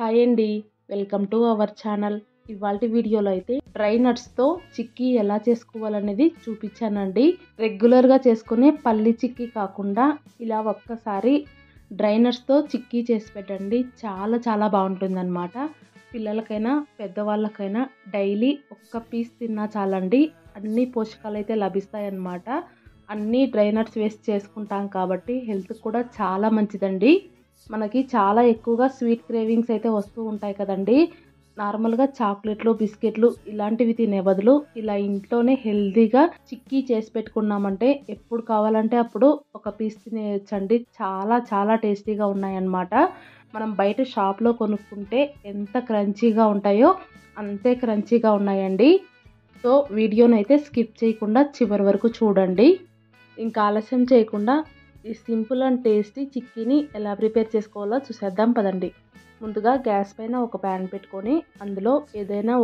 Hi అండి. Welcome to our channel. ఇవాల్టి వీడియోలో అయితే డ్రై నట్స్తో చిక్కీ ఎలా చేసుకోవాలనేది చూపించానండి. రెగ్యులర్గా చేసుకునే పల్లి చిక్కీ కాకుండా ఇలా ఒక్కసారి డ్రై నట్స్తో చిక్కీ చేసి పెట్టండి. చాలా బాగుంటుందన్నమాట. పిల్లలకైనా పెద్దవాళ్ళకైనా డైలీ ఒక్క పీస్ తిన్నా చాలండి. అన్ని పోషకాలు అయితే లభిస్తాయన్నమాట. అన్ని డ్రై నట్స్ వేసి చేసుకుంటాం కాబట్టి హెల్త్ కూడా చాలా మంచిదండి. మనకి చాలా ఎక్కువగా స్వీట్ క్రేవింగ్స్ అయితే వస్తూ ఉంటాయి కదండి. నార్మల్గా చాక్లెట్లు, బిస్కెట్లు ఇలాంటివి తినే బదులు ఇలా ఇంట్లోనే హెల్తీగా చిక్కీ చేసి పెట్టుకున్నామంటే ఎప్పుడు కావాలంటే అప్పుడు ఒక పీస్ తినేయచ్చండి. చాలా టేస్టీగా ఉన్నాయన్నమాట. మనం బయట షాప్లో కొనుక్కుంటే ఎంత క్రంచీగా ఉంటాయో అంతే క్రంచీగా ఉన్నాయండి. సో వీడియోని అయితే స్కిప్ చేయకుండా చివరి వరకు చూడండి. ఇంకా ఆలస్యం చేయకుండా ఈ సింపుల్ అండ్ టేస్టీ చిక్కీని ఎలా ప్రిపేర్ చేసుకోవాలో చూసేద్దాం పదండి. ముందుగా గ్యాస్ పైన ఒక ప్యాన్ పెట్టుకొని అందులో ఏదైనా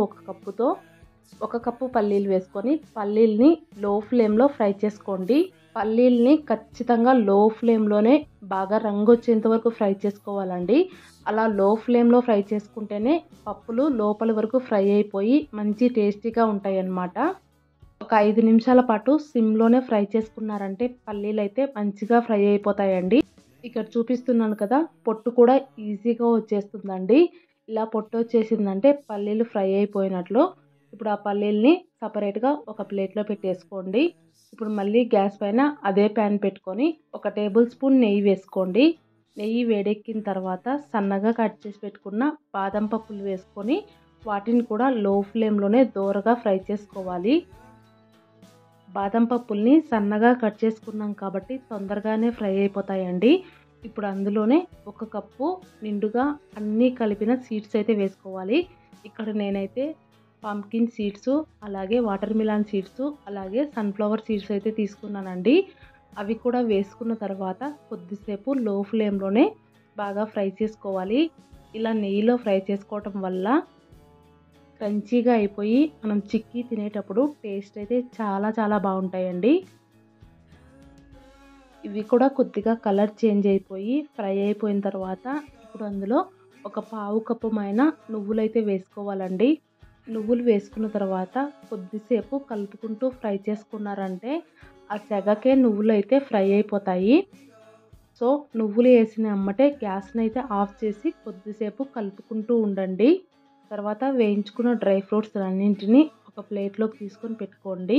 ఒక కప్పు పల్లీలు వేసుకొని పల్లీల్ని లో ఫ్లేమ్లో ఫ్రై చేసుకోండి. పల్లీల్ని ఖచ్చితంగా లో ఫ్లేమ్లోనే బాగా రంగు వచ్చేంత వరకు ఫ్రై చేసుకోవాలండి. అలా లో ఫ్లేమ్లో ఫ్రై చేసుకుంటేనే పప్పులు లోపల వరకు ఫ్రై అయిపోయి మంచి టేస్టీగా ఉంటాయి అన్నమాట. ఒక 5 నిమిషాల పాటు సిమ్లోనే ఫ్రై చేసుకున్నారంటే పల్లీలు అయితే మంచిగా ఫ్రై అయిపోతాయండి. ఇక్కడ చూపిస్తున్నాను కదా, పొట్టు కూడా ఈజీగా వచ్చేస్తుందండి. ఇలా పొట్టు వచ్చేసిందంటే పల్లీలు ఫ్రై అయిపోయినట్లు. ఇప్పుడు ఆ పల్లీల్ని సపరేట్గా ఒక ప్లేట్లో పెట్టేసుకోండి. ఇప్పుడు మళ్ళీ గ్యాస్ పైన అదే ప్యాన్ పెట్టుకొని 1 టేబుల్ స్పూన్ నెయ్యి వేసుకోండి. నెయ్యి వేడెక్కిన తర్వాత సన్నగా కట్ చేసి పెట్టుకున్న బాదం పప్పులు వేసుకొని వాటిని కూడా లో ఫ్లేమ్లోనే దోరగా ఫ్రై చేసుకోవాలి. బాదం పప్పుల్ని సన్నగా కట్ చేసుకున్నాం కాబట్టి తొందరగానే ఫ్రై అయిపోతాయండి. ఇప్పుడు అందులోనే 1 కప్పు నిండుగా అన్నీ కలిపిన సీడ్స్ అయితే వేసుకోవాలి. ఇక్కడ నేనైతే పంకిన్ సీడ్స్, అలాగే వాటర్ మిలాన్ సీడ్స్, అలాగే సన్ఫ్లవర్ సీడ్స్ అయితే తీసుకున్నానండి. అవి కూడా వేసుకున్న తర్వాత కొద్దిసేపు లో ఫ్లేమ్లోనే బాగా ఫ్రై చేసుకోవాలి. ఇలా నెయ్యిలో ఫ్రై చేసుకోవటం వల్ల క్రంచీగా అయిపోయి మనం చిక్కీ తినేటప్పుడు టేస్ట్ అయితే చాలా బాగుంటాయండి. ఇవి కూడా కొద్దిగా కలర్ చేంజ్ అయిపోయి ఫ్రై అయిపోయిన తర్వాత ఇప్పుడు అందులో ఒక పావు కప్పు మైన నువ్వులైతే వేసుకోవాలండి. నువ్వులు వేసుకున్న తర్వాత కొద్దిసేపు కలుపుకుంటూ ఫ్రై చేసుకున్నారంటే ఆ సెగకే నువ్వులు అయితే ఫ్రై అయిపోతాయి. సో నువ్వులు వేసిన అమ్మటే గ్యాస్ని అయితే ఆఫ్ చేసి కొద్దిసేపు కలుపుకుంటూ ఉండండి. తర్వాత వేయించుకున్న డ్రై ఫ్రూట్స్ అన్నింటినీ ఒక ప్లేట్లోకి తీసుకొని పెట్టుకోండి.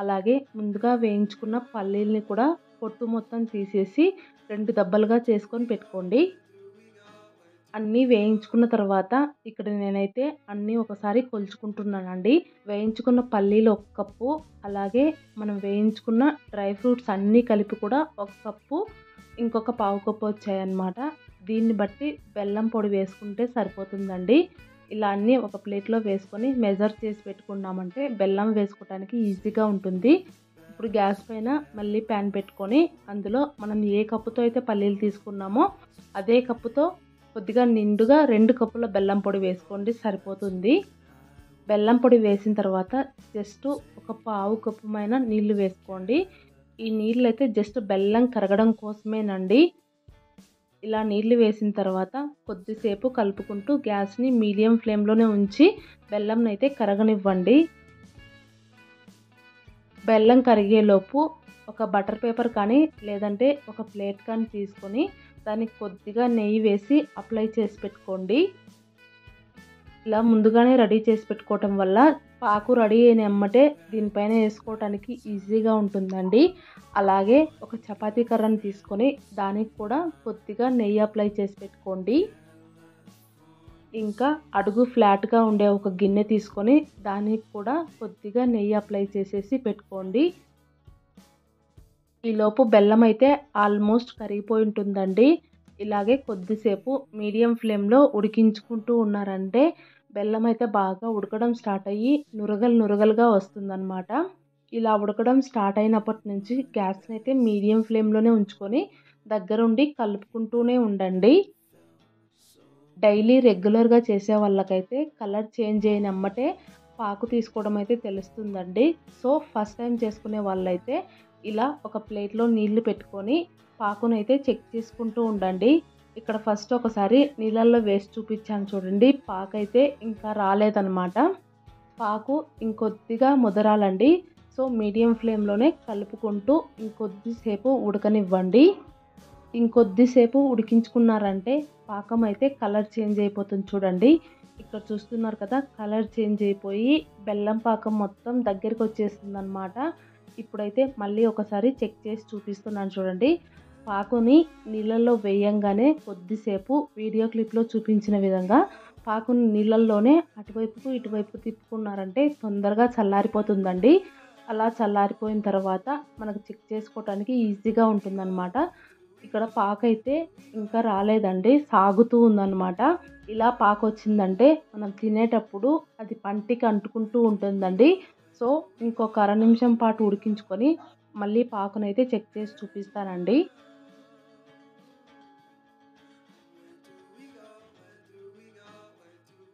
అలాగే ముందుగా వేయించుకున్న పల్లీల్ని కూడా పొట్టు మొత్తం తీసేసి 2 దబ్బలుగా చేసుకొని పెట్టుకోండి. అన్నీ వేయించుకున్న తర్వాత ఇక్కడ నేనైతే అన్నీ ఒకసారి కొలుచుకుంటున్నానండి. వేయించుకున్న పల్లీలు 1 కప్పు, అలాగే మనం వేయించుకున్న డ్రై ఫ్రూట్స్ అన్నీ కలిపి కూడా 1 కప్పు, ఇంకొక పావు కప్పు వచ్చాయన్నమాట. దీన్ని బట్టి బెల్లం పొడి వేసుకుంటే సరిపోతుందండి. ఇలా అన్నీ ఒక ప్లేట్లో వేసుకొని మెజర్ చేసి పెట్టుకున్నామంటే బెల్లం వేసుకోవడానికి ఈజీగా ఉంటుంది. ఇప్పుడు గ్యాస్ పైన మళ్ళీ ప్యాన్ పెట్టుకొని అందులో మనం ఏ కప్పుతో అయితే పల్లీలు తీసుకున్నామో అదే కప్పుతో కొద్దిగా నిండుగా 2 కప్పుల బెల్లం పొడి వేసుకోండి, సరిపోతుంది. బెల్లం పొడి వేసిన తర్వాత జస్ట్ ఒక పావు కప్పు మైన నీళ్లు వేసుకోండి. ఈ నీళ్ళు అయితే జస్ట్ బెల్లం కరగడం కోసమేనండి. ఇలా నీళ్లు వేసిన తర్వాత కొద్దిసేపు కలుపుకుంటూ గ్యాస్ని మీడియం ఫ్లేమ్లోనే ఉంచి బెల్లంని అయితే కరగనివ్వండి. బెల్లం కరిగేలోపు ఒక బటర్ పేపర్ కానీ లేదంటే ఒక ప్లేట్ కానీ తీసుకొని దానికి కొద్దిగా నెయ్యి వేసి అప్లై చేసి పెట్టుకోండి. ఇలా ముందుగానే రెడీ చేసి పెట్టుకోవటం వల్ల పాకు రెడీ అయిన ఎమ్మటే దీనిపైన వేసుకోవటానికి ఈజీగా ఉంటుందండి. అలాగే ఒక చపాతీ కర్రను తీసుకొని దానికి కూడా కొద్దిగా నెయ్యి అప్లై చేసి పెట్టుకోండి. ఇంకా అడుగు ఫ్లాట్గా ఉండే ఒక గిన్నె తీసుకొని దానికి కూడా కొద్దిగా నెయ్యి అప్లై చేసేసి పెట్టుకోండి. ఈలోపు బెల్లం అయితే ఆల్మోస్ట్ కరిగిపోయి ఉంటుందండి. ఇలాగే కొద్దిసేపు మీడియం ఫ్లేమ్లో ఉడికించుకుంటూ ఉన్నారంటే బెల్లం అయితే బాగా ఉడకడం స్టార్ట్ అయ్యి నురగలుగా వస్తుందన్నమాట. ఇలా ఉడకడం స్టార్ట్ అయినప్పటి నుంచి గ్యాస్ని అయితే మీడియం ఫ్లేమ్లోనే ఉంచుకొని దగ్గరుండి కలుపుకుంటూనే ఉండండి. డైలీ రెగ్యులర్గా చేసే వాళ్ళకైతే కలర్ చేంజ్ అయినమ్మటే పాకు తీసుకోవడం అయితే తెలుస్తుందండి. సో ఫస్ట్ టైం చేసుకునే వాళ్ళైతే ఇలా ఒక ప్లేట్లో నీళ్లు పెట్టుకొని పాకునైతే చెక్ చేసుకుంటూ ఉండండి. ఇక్కడ ఫస్ట్ ఒకసారి నీళ్ళల్లో వేసి చూపించాను చూడండి. పాకు అయితే ఇంకా రాలేదన్నమాట. పాకు ఇంకొద్దిగా ముదరాలండి. సో మీడియం ఫ్లేమ్లోనే కలుపుకుంటూ ఇంకొద్దిసేపు ఉడకనివ్వండి. ఇంకొద్దిసేపు ఉడికించుకున్నారంటే పాకం అయితే కలర్ చేంజ్ అయిపోతుంది చూడండి. ఇక్కడ చూస్తున్నారు కదా, కలర్ చేంజ్ అయిపోయి బెల్లం పాకం మొత్తం దగ్గరికి వచ్చేస్తుంది అన్నమాట. ఇప్పుడైతే మళ్ళీ ఒకసారి చెక్ చేసి చూపిస్తున్నాను చూడండి. పాకుని నీళ్ళల్లో వేయంగానే కొద్దిసేపు వీడియో క్లిప్లో చూపించిన విధంగా పాకుని నీళ్ళల్లోనే అటువైపుకు ఇటువైపు తిప్పుకున్నారంటే తొందరగా చల్లారిపోతుందండి. అలా చల్లారిపోయిన తర్వాత మనకు చెక్ చేసుకోవటానికి ఈజీగా ఉంటుందన్నమాట. ఇక్కడ పాకు అయితే ఇంకా రాలేదండి, సాగుతూ ఉందన్నమాట. ఇలా పాకు వచ్చిందంటే మనం తినేటప్పుడు అది పంటికి అంటుకుంటూ ఉంటుందండి. సో ఇంకొక అర నిమిషం పాటు ఉడికించుకొని మళ్ళీ పాకునైతే చెక్ చేసి చూపిస్తానండి.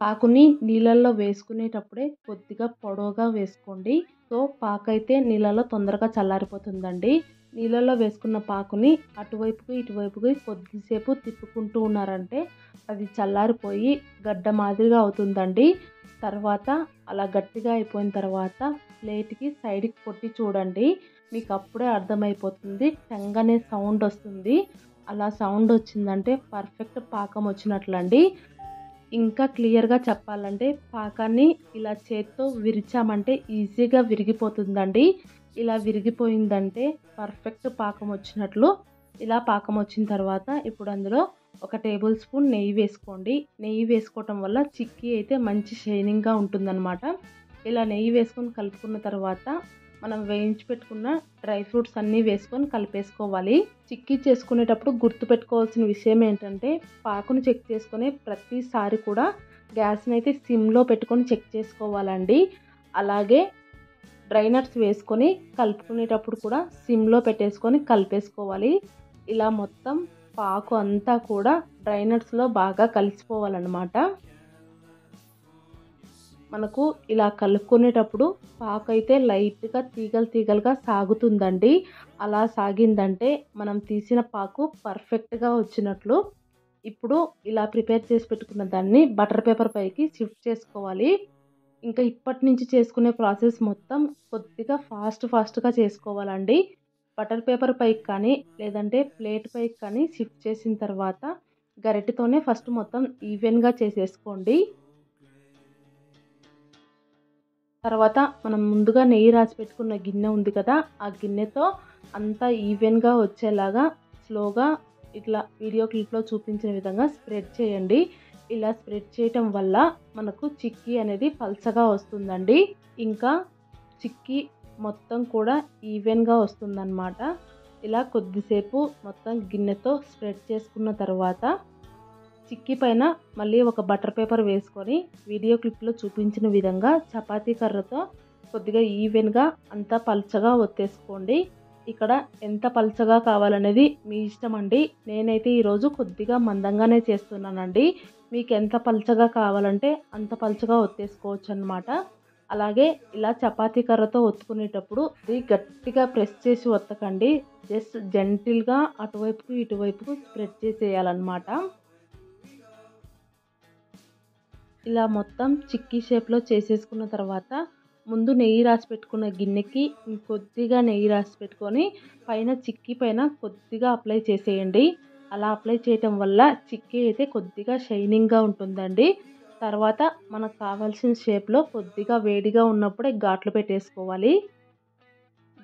పాకుని నీళ్ళల్లో వేసుకునేటప్పుడే కొద్దిగా పొడవుగా వేసుకోండి. సో పాకు అయితే నీళ్ళలో తొందరగా చల్లారిపోతుందండి. నీళ్ళల్లో వేసుకున్న పాకుని అటువైపుకి ఇటువైపుకి కొద్దిసేపు తిప్పుకుంటూ ఉన్నారంటే అది చల్లారిపోయి గడ్డ మాదిరిగా అవుతుందండి. తర్వాత అలా గట్టిగా అయిపోయిన తర్వాత ప్లేట్కి సైడ్కి కొట్టి చూడండి. మీకు అప్పుడే అర్థమైపోతుంది, టంగ్ అనే సౌండ్ వస్తుంది. అలా సౌండ్ వచ్చిందంటే పర్ఫెక్ట్ పాకం వచ్చినట్లండి. ఇంకా క్లియర్గా చెప్పాలంటే పాకాన్ని ఇలా చేత్తో విరిచామంటే ఈజీగా విరిగిపోతుందండి. ఇలా విరిగిపోయిందంటే పర్ఫెక్ట్ పాకం వచ్చినట్లు. ఇలా పాకం వచ్చిన తర్వాత ఇప్పుడు అందులో ఒక టేబుల్ స్పూన్ నెయ్యి వేసుకోండి. నెయ్యి వేసుకోవటం వల్ల చిక్కీ అయితే మంచి షైనింగ్గా ఉంటుందన్నమాట. ఇలా నెయ్యి వేసుకొని కలుపుకున్న తర్వాత మనం వేయించి పెట్టుకున్న డ్రై ఫ్రూట్స్ అన్నీ వేసుకొని కలిపేసుకోవాలి. చిక్కీ చేసుకునేటప్పుడు గుర్తుపెట్టుకోవాల్సిన విషయం ఏంటంటే పాకును చెక్ చేసుకునే ప్రతిసారి కూడా గ్యాస్ని అయితే సిమ్లో పెట్టుకొని చెక్ చేసుకోవాలండి. అలాగే డ్రై నట్స్ వేసుకొని కలుపుకునేటప్పుడు కూడా సిమ్లో పెట్టేసుకొని కలిపేసుకోవాలి. ఇలా మొత్తం పాకు అంతా కూడా డ్రై నట్స్లో బాగా కలిసిపోవాలన్నమాట. మనకు ఇలా కలుపుకునేటప్పుడు పాకు అయితే లైట్గా తీగలుగా సాగుతుందండి. అలా సాగిందంటే మనం తీసిన పాకు పర్ఫెక్ట్గా వచ్చినట్లు. ఇప్పుడు ఇలా ప్రిపేర్ చేసి పెట్టుకున్న దాన్ని బటర్ పేపర్ పైకి షిఫ్ట్ చేసుకోవాలి. ఇంకా ఇప్పటి నుంచి చేసుకునే ప్రాసెస్ మొత్తం కొద్దిగా ఫాస్ట్గా చేసుకోవాలండి. బటర్ పేపర్ పైకి కానీ లేదంటే ప్లేట్ పైకి కానీ షిఫ్ట్ చేసిన తర్వాత గరిటెతోనే ఫస్ట్ మొత్తం ఈవెన్గా చేసేసుకోండి. తర్వాత మనం ముందుగా నెయ్యి రాసి పెట్టుకున్న గిన్నె ఉంది కదా, ఆ గిన్నెతో అంతా ఈవెన్గా వచ్చేలాగా స్లోగా ఇట్లా వీడియో క్లిప్లో చూపించిన విధంగా స్ప్రెడ్ చేయండి. ఇలా స్ప్రెడ్ చేయటం వల్ల మనకు చిక్కీ అనేది పల్చగా వస్తుందండి. ఇంకా చిక్కీ మొత్తం కూడా ఈవెన్గా వస్తుందన్నమాట. ఇలా కొద్దిసేపు మొత్తం గిన్నెతో స్ప్రెడ్ చేసుకున్న తర్వాత చిక్కీ పైన మళ్ళీ ఒక బటర్ పేపర్ వేసుకొని వీడియో క్లిప్లో చూపించిన విధంగా చపాతీ కర్రతో కొద్దిగా ఈవెన్గా అంతా పల్చగా ఒత్తేసుకోండి. ఇక్కడ ఎంత పల్చగా కావాలనేది మీ ఇష్టం అండి. నేనైతే ఈరోజు కొద్దిగా మందంగానే చేస్తున్నానండి. మీకు ఎంత పల్చగా కావాలంటే అంత పల్చగా ఒత్తేసుకోవచ్చు అన్నమాట. అలాగే ఇలా చపాతీ కర్రతో ఒత్తుకునేటప్పుడు ఇది గట్టిగా ప్రెస్ చేసి ఒత్తకండి. Just జెంటిల్గా అటువైపుకు ఇటువైపుకు spread చేసేయాలన్నమాట. ఇలా మొత్తం చిక్కీ షేప్లో చేసేసుకున్న తర్వాత ముందు నెయ్యి రాసి పెట్టుకున్న గిన్నెకి ఇంకొద్దిగా నెయ్యి రాసి పెట్టుకొని పైన చిక్కీ పైన కొద్దిగా అప్లై చేసేయండి. అలా అప్లై చేయటం వల్ల చిక్కీ అయితే కొద్దిగా షైనింగ్గా ఉంటుందండి. తర్వాత మనకు కావాల్సిన షేప్లో కొద్దిగా వేడిగా ఉన్నప్పుడే ఘాట్లు పెట్టేసుకోవాలి.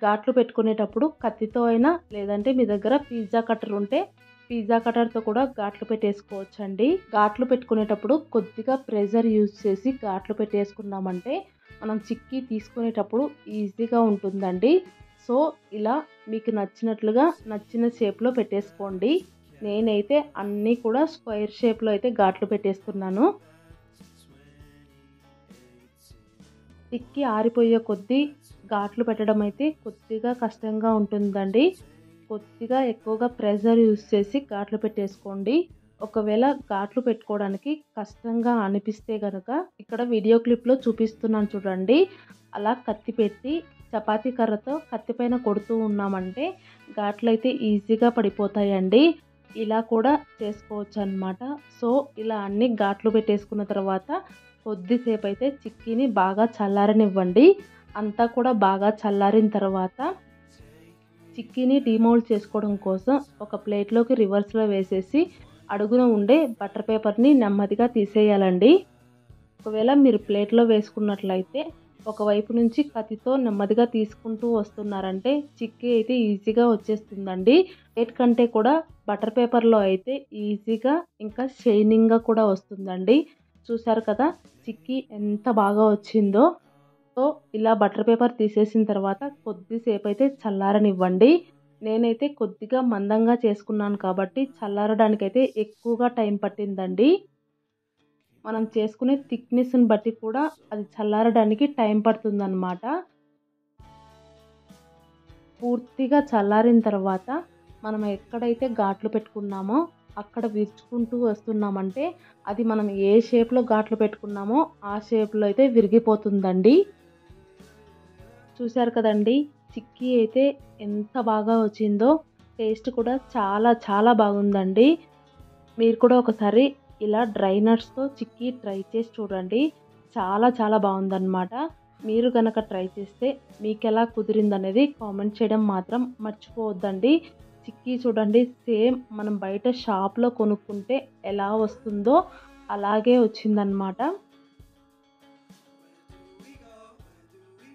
ఘాట్లు పెట్టుకునేటప్పుడు కత్తితో అయినా లేదంటే మీ దగ్గర పిజ్జా కట్టర్ ఉంటే పిజ్జా కట్టర్తో కూడా ఘాట్లు పెట్టేసుకోవచ్చండి. ఘాట్లు పెట్టుకునేటప్పుడు కొద్దిగా ప్రెషర్ యూజ్ చేసి ఘాట్లు పెట్టేసుకున్నామంటే మనం చిక్కీ తీసుకునేటప్పుడు ఈజీగా ఉంటుందండి. సో ఇలా మీకు నచ్చినట్లుగా నచ్చిన షేప్లో పెట్టేసుకోండి. నేనైతే అన్నీ కూడా స్క్వేర్ షేప్లో అయితే ఘాట్లు పెట్టేస్తున్నాను. చిక్కీ ఆరిపోయే కొద్దీ ఘాట్లు పెట్టడం అయితే కొద్దిగా కష్టంగా ఉంటుందండి. కొద్దిగా ఎక్కువగా ప్రెషర్ యూజ్ చేసి ఘాట్లు పెట్టేసుకోండి. ఒకవేళ ఘాట్లు పెట్టుకోవడానికి కష్టంగా అనిపిస్తే కనుక ఇక్కడ వీడియో క్లిప్లో చూపిస్తున్నాను చూడండి. అలా కత్తి పెట్టి చపాతీ కర్రతో కత్తి పైన కొడుతూ ఉన్నామంటే ఘాట్లు అయితే ఈజీగా పడిపోతాయండి. ఇలా కూడా చేసుకోవచ్చు అన్నమాట. సో ఇలా అన్ని ఘాట్లు పెట్టేసుకున్న తర్వాత కొద్దిసేపు అయితే చిక్కీని బాగా చల్లారనివ్వండి. అంతా కూడా బాగా చల్లారిన తర్వాత చిక్కీని డీమౌల్డ్ చేసుకోవడం కోసం ఒక ప్లేట్లోకి రివర్స్లో వేసేసి అడుగున ఉండే బటర్ పేపర్ని నెమ్మదిగా తీసేయాలండి. ఒకవేళ మీరు ప్లేట్లో వేసుకున్నట్లయితే ఒకవైపు నుంచి కత్తితో నెమ్మదిగా తీసుకుంటూ వస్తున్నారంటే చిక్కీ అయితే ఈజీగా వచ్చేస్తుందండి. ప్లేట్ కంటే కూడా బటర్ పేపర్లో అయితే ఈజీగా ఇంకా షైనింగ్గా కూడా వస్తుందండి. చూసారు కదా చిక్కీ ఎంత బాగా వచ్చిందో. సో ఇలా బటర్ పేపర్ తీసేసిన తర్వాత కొద్దిసేపు అయితే చల్లారనివ్వండి. నేనైతే కొద్దిగా మందంగా చేసుకున్నాను కాబట్టి చల్లారడానికైతే ఎక్కువగా టైం పట్టిందండి. మనం చేసుకునే థిక్నెస్ని బట్టి కూడా అది చల్లారడానికి టైం పడుతుందన్నమాట. పూర్తిగా చల్లారిన తర్వాత మనం ఎక్కడైతే ఘాట్లు పెట్టుకున్నామో అక్కడ విరుచుకుంటూ వస్తున్నామంటే అది మనం ఏ షేప్లో ఘాట్లు పెట్టుకున్నామో ఆ షేప్లో అయితే విరిగిపోతుందండి. చూసారు కదండి చిక్కీ అయితే ఎంత బాగా వచ్చిందో. టేస్ట్ కూడా చాలా చాలా బాగుందండి. మీరు కూడా ఒకసారి ఇలా డ్రై నట్స్తో చిక్కీ ట్రై చేసి చూడండి. చాలా చాలా బాగుందన్నమాట. మీరు కనుక ట్రై చేస్తే మీకు ఎలా కుదిరిందనేది కామెంట్ చేయడం మాత్రం మర్చిపోవద్దండి. చిక్కీ చూడండి సేమ్ మనం బయట షాప్లో కొనుక్కుంటే ఎలా వస్తుందో అలాగే వచ్చిందనమాట.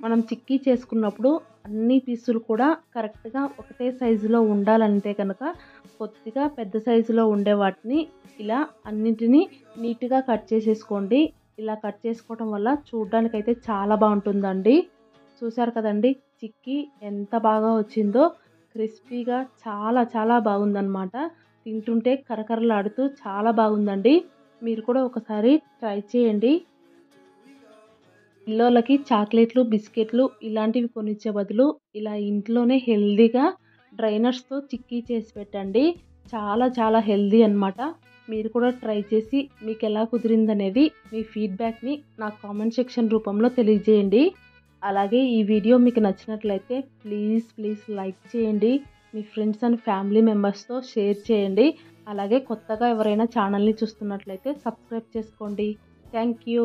మనం చిక్కీ చేసుకున్నప్పుడు అన్ని పీసులు కూడా కరెక్ట్గా ఒకటే సైజులో ఉండాలంటే కనుక కొద్దిగా పెద్ద సైజులో ఉండే వాటిని ఇలా అన్నింటినీ నీట్గా కట్ చేసేసుకోండి. ఇలా కట్ చేసుకోవడం వల్ల చూడడానికైతే చాలా బాగుంటుందండి. చూసారు కదండి చిక్కీ ఎంత బాగా వచ్చిందో. క్రిస్పీగా చాలా చాలా బాగుందన్నమాట. తింటుంటే కరకరలాడుతూ చాలా బాగుందండి. మీరు కూడా ఒకసారి ట్రై చేయండి. పిల్లోళ్ళకి చాక్లెట్లు బిస్కెట్లు ఇలాంటివి కొనిచ్చే బదులు ఇలా ఇంట్లోనే హెల్తీగా డ్రై నట్స్తో చిక్కీ చేసి పెట్టండి. చాలా చాలా హెల్తీ అన్నమాట. మీరు కూడా ట్రై చేసి మీకు ఎలా కుదిరిందనేది మీ ఫీడ్బ్యాక్ని నాకు కామెంట్ సెక్షన్ రూపంలో తెలియజేయండి. అలాగే ఈ వీడియో మీకు నచ్చినట్లయితే ప్లీజ్ లైక్ చేయండి. మీ ఫ్రెండ్స్ అండ్ ఫ్యామిలీ మెంబర్స్తో షేర్ చేయండి. అలాగే కొత్తగా ఎవరైనా ఛానల్ని చూస్తున్నట్లయితే సబ్స్క్రైబ్ చేసుకోండి. Thank you.